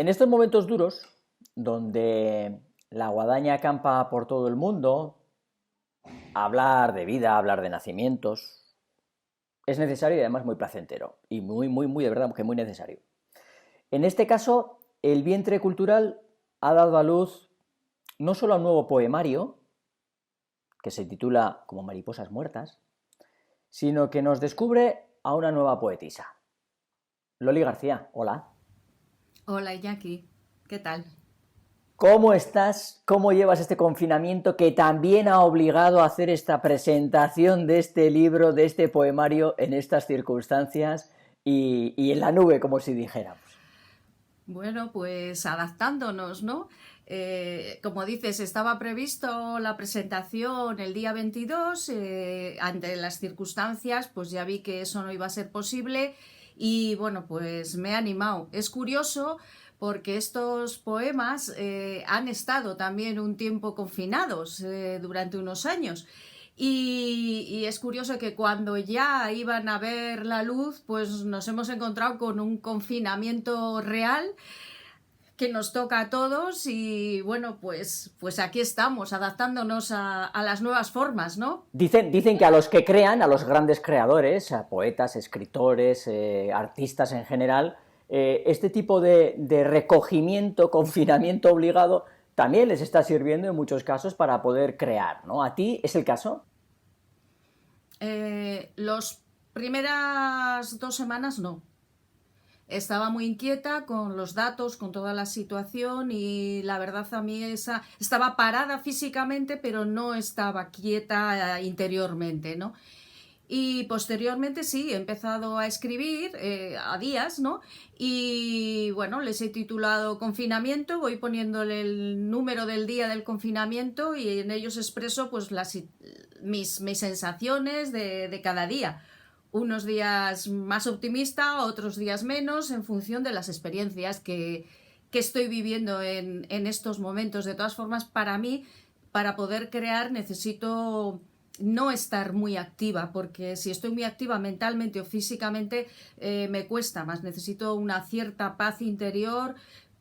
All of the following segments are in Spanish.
En estos momentos duros, donde la guadaña acampa por todo el mundo, hablar de vida, hablar de nacimientos, es necesario y además muy placentero. Y muy, de verdad, que muy necesario. En este caso, el vientre cultural ha dado a luz no solo a un nuevo poemario, que se titula Como mariposas muertas, sino que nos descubre a una nueva poetisa. Loli García, hola. Hola Iñaki, ¿qué tal? ¿Cómo estás? ¿Cómo llevas este confinamiento que también ha obligado a hacer esta presentación de este libro, de este poemario en estas circunstancias y en la nube, como si dijéramos? Bueno, pues adaptándonos, ¿no? Como dices, estaba previsto la presentación el día 22, ante las circunstancias, pues ya vi que eso no iba a ser posible y bueno, pues me he animado. Es curioso porque estos poemas han estado también un tiempo confinados durante unos años. Y es curioso que cuando ya iban a ver la luz, pues nos hemos encontrado con un confinamiento real que nos toca a todos y bueno, pues aquí estamos, adaptándonos a las nuevas formas, ¿no? Dicen que a los que crean, a los grandes creadores, a poetas, escritores, artistas en general, este tipo de recogimiento, confinamiento obligado, también les está sirviendo en muchos casos para poder crear, ¿no? ¿A ti es el caso? Los primeras 2 semanas no. Estaba muy inquieta con los datos, con toda la situación y la verdad a mí estaba parada físicamente, pero no estaba quieta interiormente, ¿no? Y posteriormente sí, he empezado a escribir a días, ¿no? Y bueno, les he titulado Confinamiento, voy poniéndole el número del día del confinamiento y en ellos expreso pues mis sensaciones de cada día. Unos días más optimista, otros días menos, en función de las experiencias que estoy viviendo en estos momentos. De todas formas, para mí, para poder crear, necesito no estar muy activa, porque si estoy muy activa mentalmente o físicamente me cuesta más. Necesito una cierta paz interior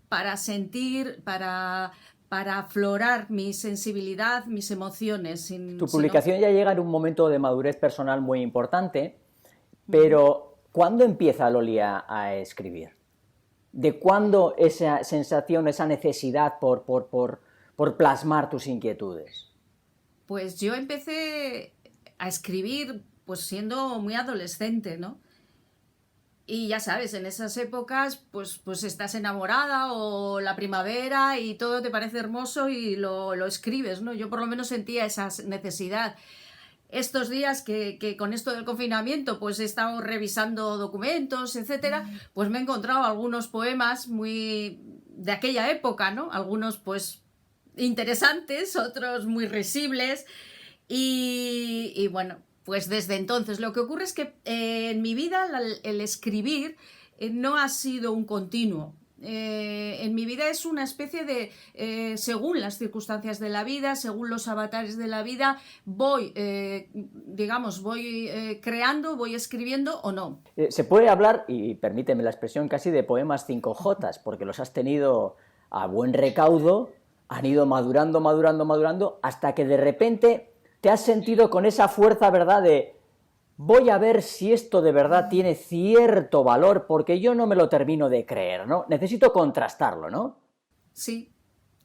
para sentir, para aflorar mi sensibilidad, mis emociones. Tu Si no, publicación ya llega en un momento de madurez personal muy importante, uh-huh. pero ¿cuándo empieza Loli a escribir? ¿De cuándo esa sensación, esa necesidad por plasmar tus inquietudes? Pues yo empecé a escribir pues siendo muy adolescente, ¿no? Y ya sabes, en esas épocas pues estás enamorada o la primavera y todo te parece hermoso y lo escribes, ¿no? Yo por lo menos sentía esa necesidad. Estos días que con esto del confinamiento pues he estado revisando documentos, etcétera, pues me he encontrado algunos poemas muy de aquella época, ¿no? Algunos pues interesantes, otros muy risibles y bueno, pues desde entonces lo que ocurre es que en mi vida el escribir no ha sido un continuo. En mi vida es una especie de, según las circunstancias de la vida, según los avatares de la vida, voy creando, voy escribiendo o no. Se puede hablar, y permíteme la expresión, casi de poemas 5J, porque los has tenido a buen recaudo, han ido madurando, hasta que de repente te has sentido con esa fuerza, ¿verdad?, de voy a ver si esto de verdad tiene cierto valor, porque yo no me lo termino de creer, ¿no? Necesito contrastarlo, ¿no? Sí,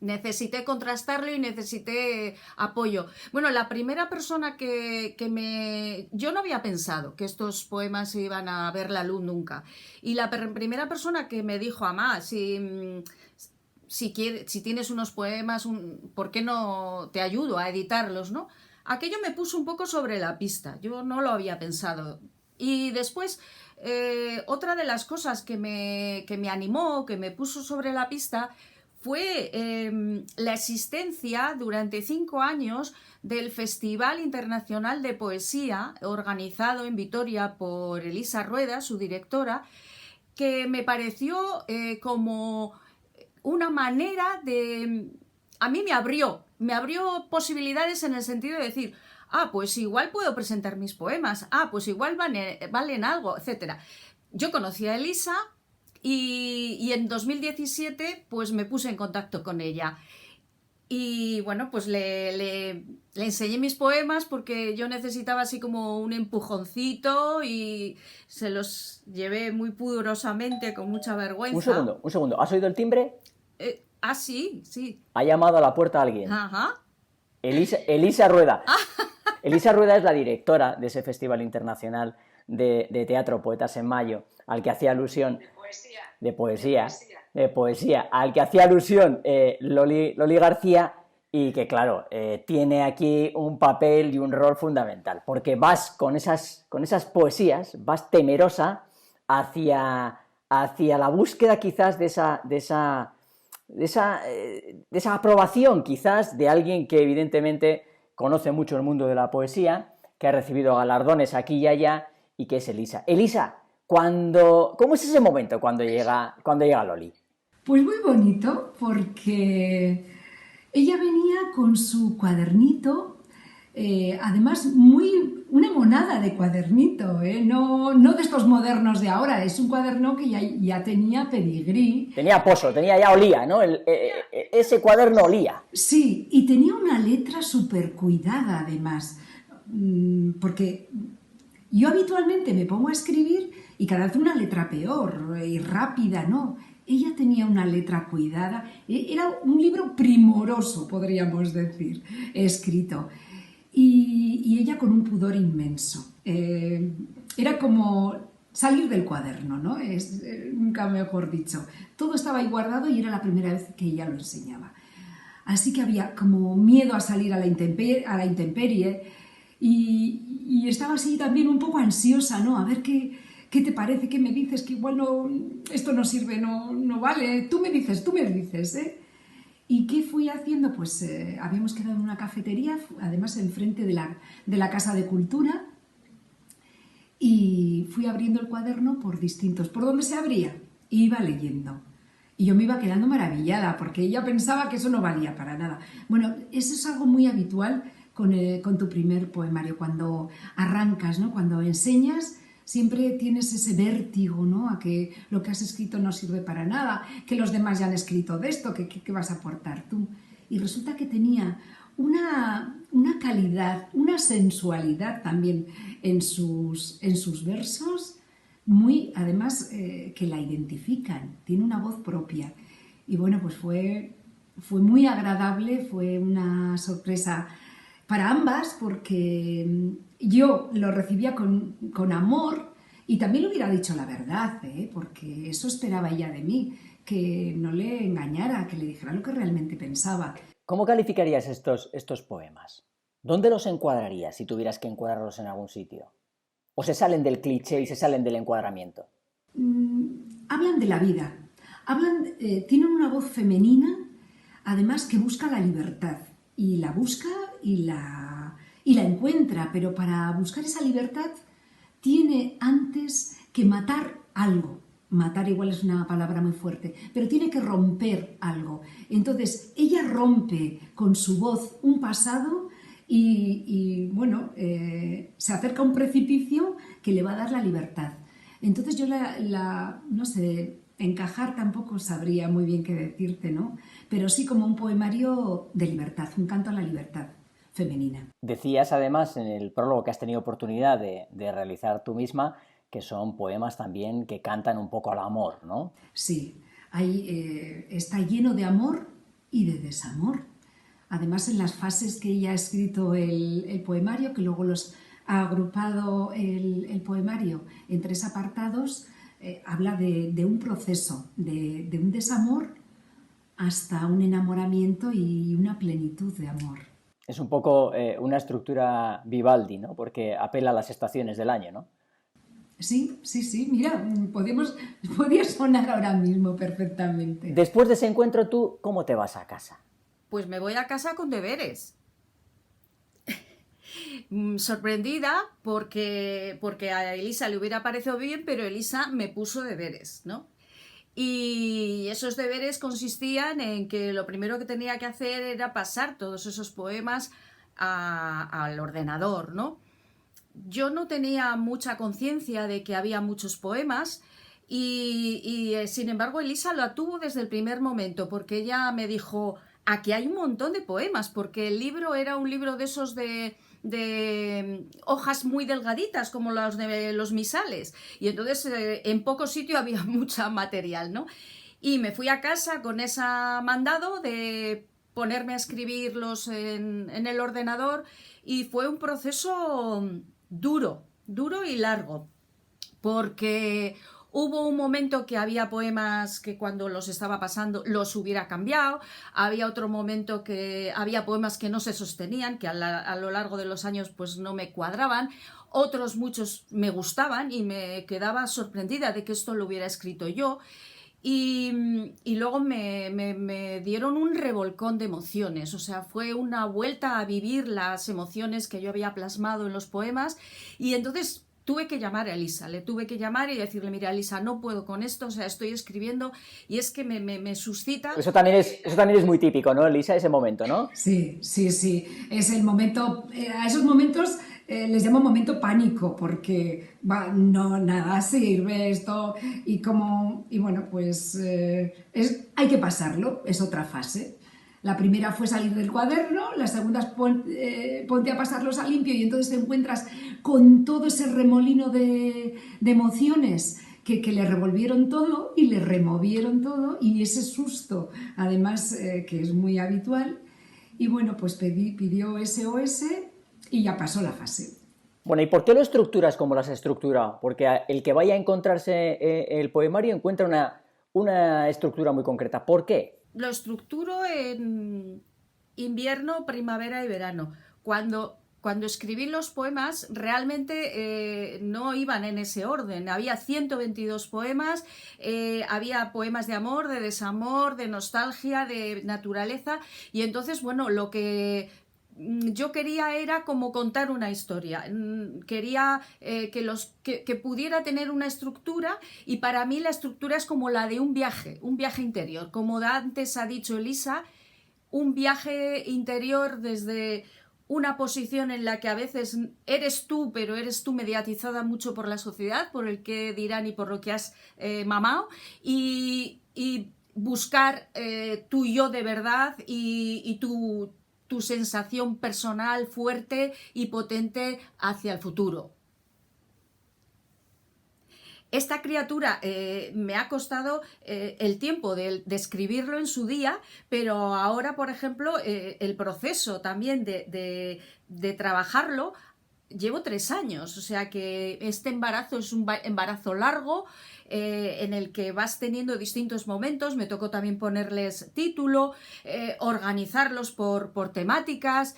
necesité contrastarlo y necesité apoyo. Bueno, la primera persona que me... Yo no había pensado que estos poemas iban a ver la luz nunca. Y la primera persona que me dijo, Amá, si tienes unos poemas, ¿por qué no te ayudo a editarlos, no? Aquello me puso un poco sobre la pista. Yo no lo había pensado. Y después, otra de las cosas que me animó, que me puso sobre la pista, fue la existencia durante 5 años del Festival Internacional de Poesía, organizado en Vitoria por Elisa Rueda, su directora, que me pareció como una manera de... A mí me abrió posibilidades en el sentido de decir, pues igual puedo presentar mis poemas, pues igual valen algo, etcétera. Yo conocí a Elisa y en 2017 pues me puse en contacto con ella. Y bueno, pues le enseñé mis poemas porque yo necesitaba así como un empujoncito y se los llevé muy pudorosamente, con mucha vergüenza. Un segundo. ¿Has oído el timbre? Sí, sí. Ha llamado a la puerta a alguien. Ajá. Elisa Rueda. Elisa Rueda es la directora de ese Festival Internacional de Teatro Poetas en Mayo, al que hacía alusión... De poesía, al que hacía alusión Loli García, y que, claro, tiene aquí un papel y un rol fundamental, porque vas con esas poesías, vas temerosa hacia la búsqueda quizás de esa aprobación, quizás, de alguien que evidentemente conoce mucho el mundo de la poesía, que ha recibido galardones aquí y allá, y que es Elisa. Elisa, ¿cómo es ese momento cuando llega Loli? Pues muy bonito, porque ella venía con su cuadernito, además una monada de cuadernito, no de estos modernos de ahora, es un cuaderno que ya tenía pedigrí. Tenía pozo, olía, ¿no? Ese cuaderno olía. Sí, y tenía una letra súper cuidada además, porque yo habitualmente me pongo a escribir y cada vez una letra peor y rápida, ¿no? Ella tenía una letra cuidada, era un libro primoroso, podríamos decir, escrito. Y ella con un pudor inmenso. Era como salir del cuaderno, ¿no? Nunca mejor dicho. Todo estaba ahí guardado y era la primera vez que ella lo enseñaba. Así que había como miedo a salir a la intemperie y estaba así también un poco ansiosa, ¿no? A ver qué te parece, qué me dices, que igual no, esto no sirve, no vale, tú me dices, ¿eh? ¿Y qué fui haciendo? Pues habíamos quedado en una cafetería, además enfrente de la Casa de Cultura, y fui abriendo el cuaderno por dónde se abría, iba leyendo. Y yo me iba quedando maravillada, porque ella pensaba que eso no valía para nada. Bueno, eso es algo muy habitual con tu primer poemario, cuando arrancas, ¿no? Cuando enseñas, siempre tienes ese vértigo, ¿no? A que lo que has escrito no sirve para nada, que los demás ya han escrito de esto, ¿qué vas a aportar tú? Y resulta que tenía una calidad, una sensualidad también en sus versos, muy, además, que la identifican, tiene una voz propia. Y bueno, pues fue muy agradable, fue una sorpresa para ambas, porque yo lo recibía con amor y también le hubiera dicho la verdad, porque eso esperaba ella de mí, que no le engañara, que le dijera lo que realmente pensaba. ¿Cómo calificarías estos poemas? ¿Dónde los encuadrarías si tuvieras que encuadrarlos en algún sitio? ¿O se salen del cliché y se salen del encuadramiento? Hablan de la vida, tienen una voz femenina, además que busca la libertad, y la busca y la encuentra, pero para buscar esa libertad tiene antes que matar algo. Matar igual es una palabra muy fuerte, pero tiene que romper algo. Entonces, ella rompe con su voz un pasado y bueno, se acerca a un precipicio que le va a dar la libertad. Entonces yo no sé, encajar tampoco sabría muy bien qué decirte, ¿no? Pero sí como un poemario de libertad, un canto a la libertad femenina. Decías además en el prólogo que has tenido oportunidad de realizar tú misma, que son poemas también que cantan un poco al amor, ¿no? Sí, está lleno de amor y de desamor. Además, en las fases que ella ha escrito el poemario, que luego los ha agrupado el poemario en 3 apartados, habla de un proceso, de un desamor hasta un enamoramiento y una plenitud de amor. Es un poco una estructura Vivaldi, ¿no? Porque apela a las estaciones del año, ¿no? Sí, mira, podía sonar ahora mismo perfectamente. Después de ese encuentro, ¿tú cómo te vas a casa? Pues me voy a casa con deberes. Sorprendida porque a Elisa le hubiera parecido bien, pero Elisa me puso deberes, ¿no? Y esos deberes consistían en que lo primero que tenía que hacer era pasar todos esos poemas al ordenador, ¿no? Yo no tenía mucha conciencia de que había muchos poemas Sin embargo, Elisa lo tuvo desde el primer momento, porque ella me dijo, aquí hay un montón de poemas, porque el libro era un libro de esos de hojas muy delgaditas, como los de los misales, y entonces en poco sitio había mucho material, ¿no? Y me fui a casa con ese mandado de ponerme a escribirlos en el ordenador, y fue un proceso duro y largo, porque hubo un momento que había poemas que cuando los estaba pasando los hubiera cambiado, había otro momento que había poemas que no se sostenían, que a lo largo de los años pues no me cuadraban, otros muchos me gustaban y me quedaba sorprendida de que esto lo hubiera escrito yo. Y luego me dieron un revolcón de emociones, o sea, fue una vuelta a vivir las emociones que yo había plasmado en los poemas, y entonces tuve que llamar a Elisa, le tuve que llamar y decirle, mira Elisa, no puedo con esto, o sea, estoy escribiendo y es que me suscita... Eso también es muy típico, ¿no, Elisa, ese momento, ¿no? Sí, sí, sí. Es el momento, a esos momentos les llamo momento pánico, porque no, nada sirve esto, y bueno, pues hay que pasarlo, es otra fase. La primera fue salir del cuaderno, la segunda es ponte a pasarlos a limpio, y entonces te encuentras con todo ese remolino de emociones que le revolvieron todo y le removieron todo, y ese susto, además, que es muy habitual. Y bueno, pues pidió SOS y ya pasó la fase. Bueno, ¿y por qué lo estructuras como lo has estructurado? Porque el que vaya a encontrarse el poemario encuentra una estructura muy concreta. ¿Por qué? Lo estructuro en invierno, primavera y verano. Cuando escribí los poemas, realmente no iban en ese orden. Había 122 poemas, había poemas de amor, de desamor, de nostalgia, de naturaleza, y entonces, bueno, lo que yo quería era como contar una historia. Quería que pudiera tener una estructura, y para mí la estructura es como la de un viaje interior. Como antes ha dicho Elisa, un viaje interior desde una posición en la que a veces eres tú, pero eres tú mediatizada mucho por la sociedad, por el que dirán y por lo que has mamado, y buscar tu yo de verdad y tu sensación personal fuerte y potente hacia el futuro. Esta criatura me ha costado el tiempo de escribirlo en su día, pero ahora, por ejemplo, el proceso también de trabajarlo, llevo 3 años, o sea que este embarazo es un embarazo largo, en el que vas teniendo distintos momentos. Me tocó también ponerles título, organizarlos por temáticas,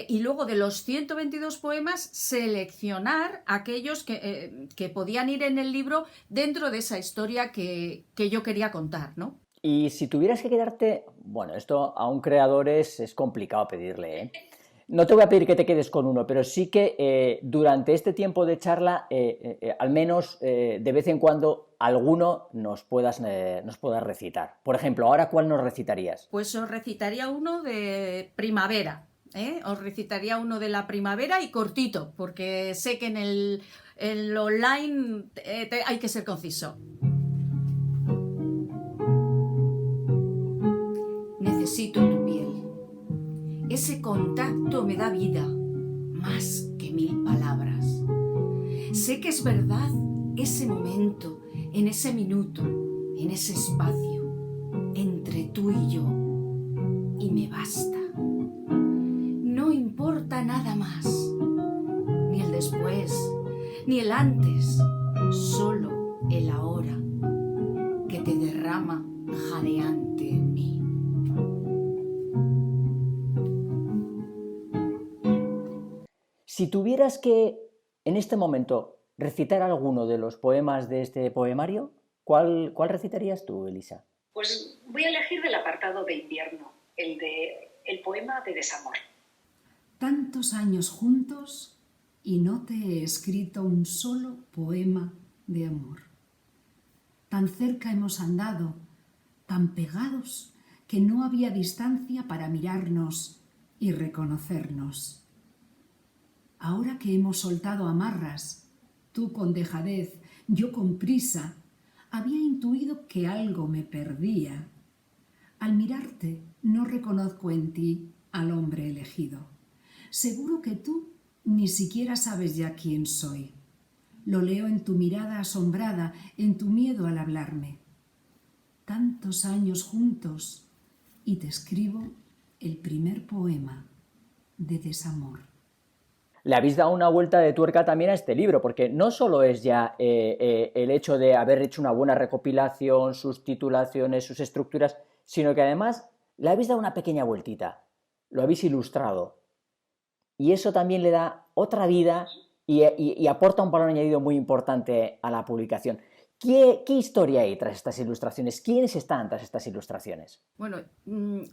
y luego de los 122 poemas seleccionar aquellos que podían ir en el libro dentro de esa historia que yo quería contar, ¿no? Y si tuvieras que quedarte, bueno, esto a un creador es complicado pedirle, ¿eh? No te voy a pedir que te quedes con uno, pero sí que durante este tiempo de charla, al menos de vez en cuando, alguno nos puedas recitar. Por ejemplo, ¿ahora cuál nos recitarías? Pues os recitaría uno de primavera, ¿eh? Os recitaría uno de la primavera, y cortito, porque sé que en el online hay que ser conciso. Necesito tu piel. Ese contacto me da vida, más que 1000 palabras. Sé que es verdad ese momento, en ese minuto, en ese espacio, entre tú y yo, y me basta. No importa nada más, ni el después, ni el antes, solo el ahora, que te derrama jadeante en mí. Si tuvieras que, en este momento, recitar alguno de los poemas de este poemario, ¿cuál recitarías tú, Elisa? Pues voy a elegir del apartado de invierno, el poema de desamor. Tantos años juntos y no te he escrito un solo poema de amor. Tan cerca hemos andado, tan pegados, que no había distancia para mirarnos y reconocernos. Ahora que hemos soltado amarras, tú con dejadez, yo con prisa, Había intuido que algo me perdía. Al mirarte, no reconozco en ti al hombre elegido. Seguro que tú ni siquiera sabes ya quién soy. Lo leo en tu mirada asombrada, en tu miedo al hablarme. Tantos años juntos y te escribo el primer poema de desamor. Le habéis dado una vuelta de tuerca también a este libro, porque no solo es ya el hecho de haber hecho una buena recopilación, sus titulaciones, sus estructuras, sino que además le habéis dado una pequeña vueltita, lo habéis ilustrado. Y eso también le da otra vida y aporta un valor añadido muy importante a la publicación. ¿Qué historia hay tras estas ilustraciones? ¿Quiénes están tras estas ilustraciones? Bueno,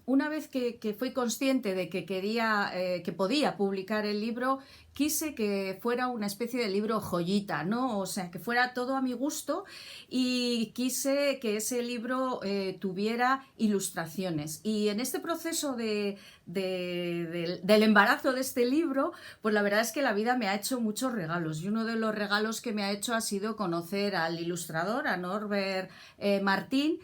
una vez que fui consciente de que quería, que podía publicar el libro, quise que fuera una especie de libro joyita, ¿no? O sea, que fuera todo a mi gusto y quise que ese libro tuviera ilustraciones. Y en este proceso del embarazo de este libro, pues la verdad es que la vida me ha hecho muchos regalos. Y uno de los regalos que me ha hecho ha sido conocer al ilustrador, a Norbert Martín,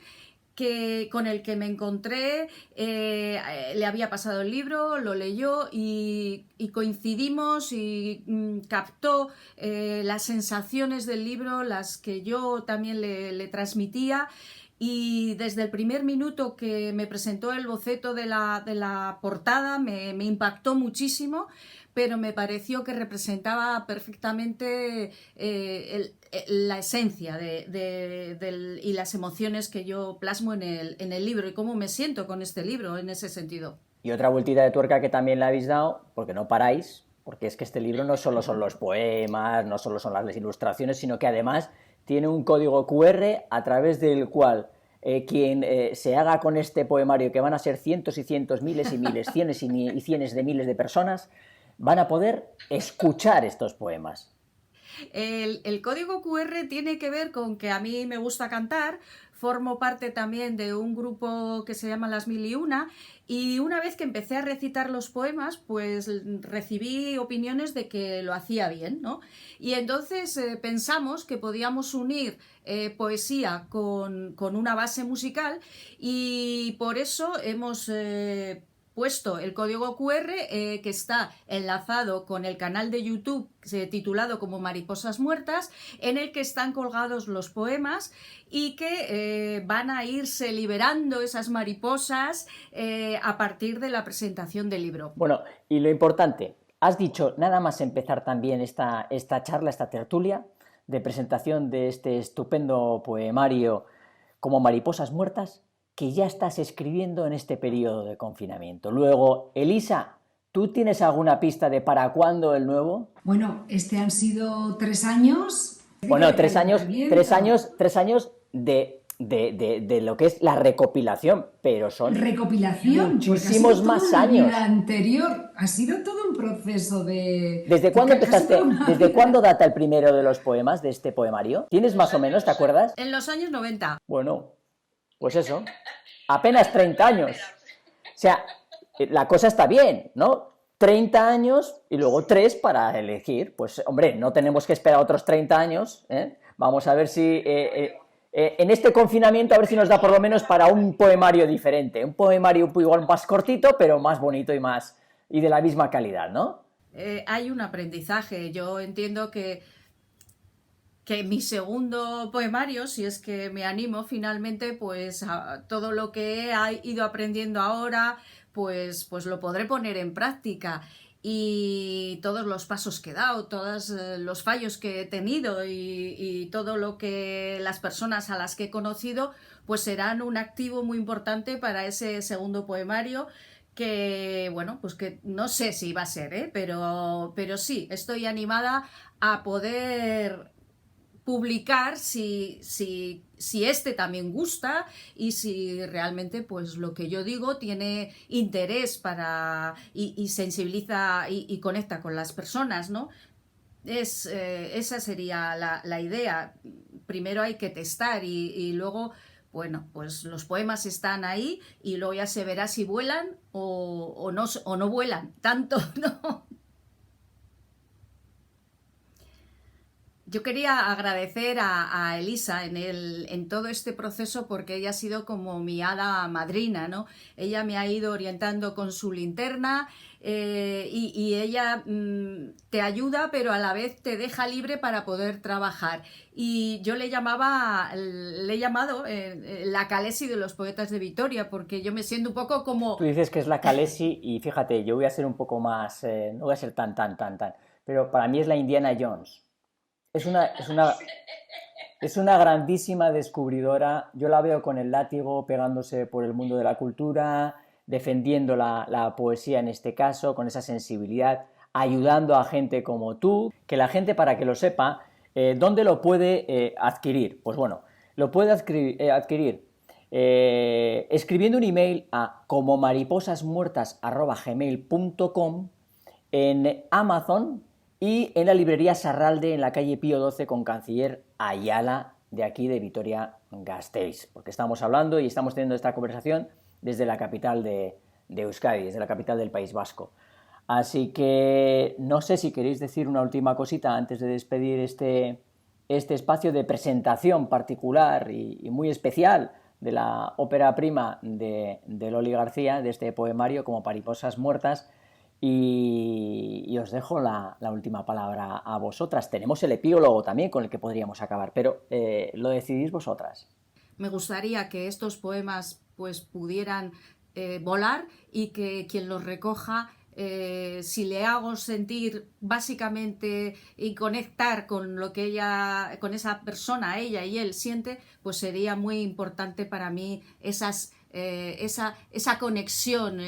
con el que me encontré, le había pasado el libro, lo leyó y coincidimos y captó las sensaciones del libro, las que yo también le transmitía. Y desde el primer minuto que me presentó el boceto de la portada me impactó muchísimo, pero me pareció que representaba perfectamente la esencia y las emociones que yo plasmo en el libro y cómo me siento con este libro en ese sentido. Y otra vueltita de tuerca que también le habéis dado, porque no paráis, porque es que este libro no solo son los poemas, no solo son las ilustraciones, sino que además tiene un código QR a través del cual quien se haga con este poemario, que van a ser cientos y cientos, miles y miles, cienes y cienes de miles de personas, van a poder escuchar estos poemas. El código QR tiene que ver con que a mí me gusta cantar, formo parte también de un grupo que se llama Las Mil y Una, y una vez que empecé a recitar los poemas, pues recibí opiniones de que lo hacía bien, ¿no? Y entonces pensamos que podíamos unir poesía con una base musical y por eso hemos puesto el código QR que está enlazado con el canal de YouTube titulado como Mariposas Muertas, en el que están colgados los poemas y que van a irse liberando esas mariposas a partir de la presentación del libro. Bueno, y lo importante, has dicho nada más empezar también esta charla, esta tertulia de presentación de este estupendo poemario como Mariposas Muertas, que ya estás escribiendo en este periodo de confinamiento. Luego, Elisa, ¿tú tienes alguna pista de para cuándo el nuevo? Bueno, han sido 3 años. Bueno, 3 años de lo que es la recopilación, pero son recopilación, muchísimos más años. La anterior ha sido todo un proceso de... ¿Desde cuándo empezaste? ¿Desde cuándo data el primero de los poemas de este poemario? ¿Tienes más o menos, te acuerdas? En los años 90. Bueno, pues eso, apenas 30 años. O sea, la cosa está bien, ¿no? 30 años y luego 3 para elegir. Pues, hombre, no tenemos que esperar otros 30 años, ¿eh? Vamos a ver si en este confinamiento, a ver si nos da por lo menos para un poemario diferente. Un poemario igual más cortito, pero más bonito y de la misma calidad, ¿no? Hay un aprendizaje. Yo entiendo que mi segundo poemario, si es que me animo finalmente, pues a todo lo que he ido aprendiendo ahora, pues lo podré poner en práctica. Y todos los pasos que he dado, todos los fallos que he tenido y todo lo que las personas a las que he conocido, pues serán un activo muy importante para ese segundo poemario que, bueno, pues que no sé si va a ser, pero sí, estoy animada a poder publicar si este también gusta y si realmente pues lo que yo digo tiene interés y sensibiliza y conecta con las personas, ¿no? Esa sería la idea. Primero hay que testar y luego, bueno, pues los poemas están ahí y luego ya se verá si vuelan o no vuelan tanto, ¿no? Yo quería agradecer a Elisa en todo este proceso porque ella ha sido como mi hada madrina, ¿no? Ella me ha ido orientando con su linterna y ella te ayuda, pero a la vez te deja libre para poder trabajar. Y yo le he llamado la Calesi de los poetas de Vitoria, porque yo me siento un poco como... Tú dices que es la Calesi y fíjate, yo voy a ser un poco más, no voy a ser tan, pero para mí es la Indiana Jones. Es una grandísima descubridora. Yo la veo con el látigo pegándose por el mundo de la cultura, defendiendo la poesía en este caso, con esa sensibilidad, ayudando a gente como tú, que la gente, para que lo sepa, ¿dónde lo puede adquirir? Pues bueno, lo puede adquirir escribiendo un email a comomariposasmuertas@gmail.com, en Amazon y en la librería Sarralde en la calle Pío 12 con Canciller Ayala, de aquí de Vitoria-Gasteiz, porque estamos hablando y estamos teniendo esta conversación desde la capital de Euskadi, desde la capital del País Vasco. Así que no sé si queréis decir una última cosita antes de despedir este espacio de presentación particular y muy especial de la ópera prima de Loli García, de este poemario Como mariposas muertas. Y os dejo la última palabra a vosotras. Tenemos el epílogo también con el que podríamos acabar, pero lo decidís vosotras. Me gustaría que estos poemas pues pudieran volar y que quien los recoja, si le hago sentir básicamente y conectar con lo que ella, con esa persona, ella y él siente, pues sería muy importante para mí esa conexión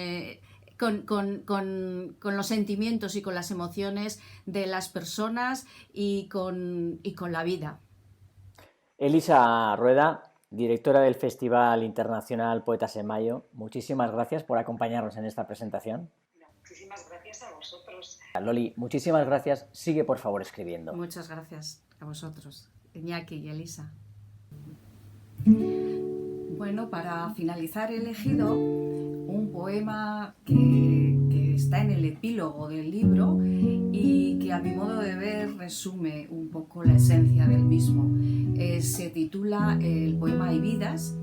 con los sentimientos y con las emociones de las personas y con la vida. Elisa Rueda, directora del Festival Internacional Poetas en Mayo, muchísimas gracias por acompañarnos en esta presentación. Muchísimas gracias a vosotros. Loli, muchísimas gracias. Sigue, por favor, escribiendo. Muchas gracias a vosotros, Iñaki y Elisa. Bueno, para finalizar he elegido un poema que está en el epílogo del libro y que a mi modo de ver resume un poco la esencia del mismo. Se titula el poema Hay vidas.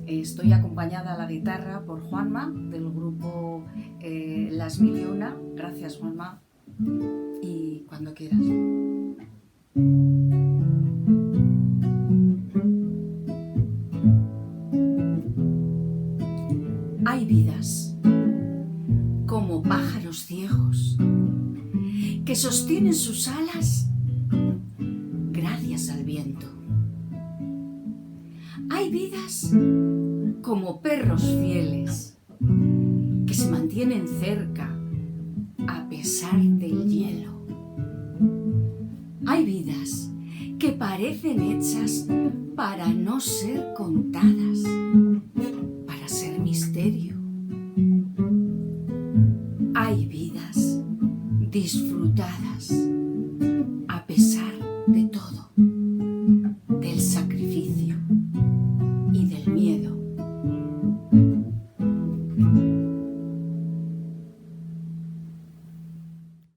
Estoy acompañada a la guitarra por Juanma, del grupo Las Mil y Una. Gracias, Juanma. Y cuando quieras. Hay vidas como pájaros ciegos que sostienen sus alas gracias al viento. Hay vidas como perros fieles que se mantienen cerca a pesar del hielo. Hay vidas que parecen hechas para no ser contadas, para ser misterio. Hay vidas disfrutadas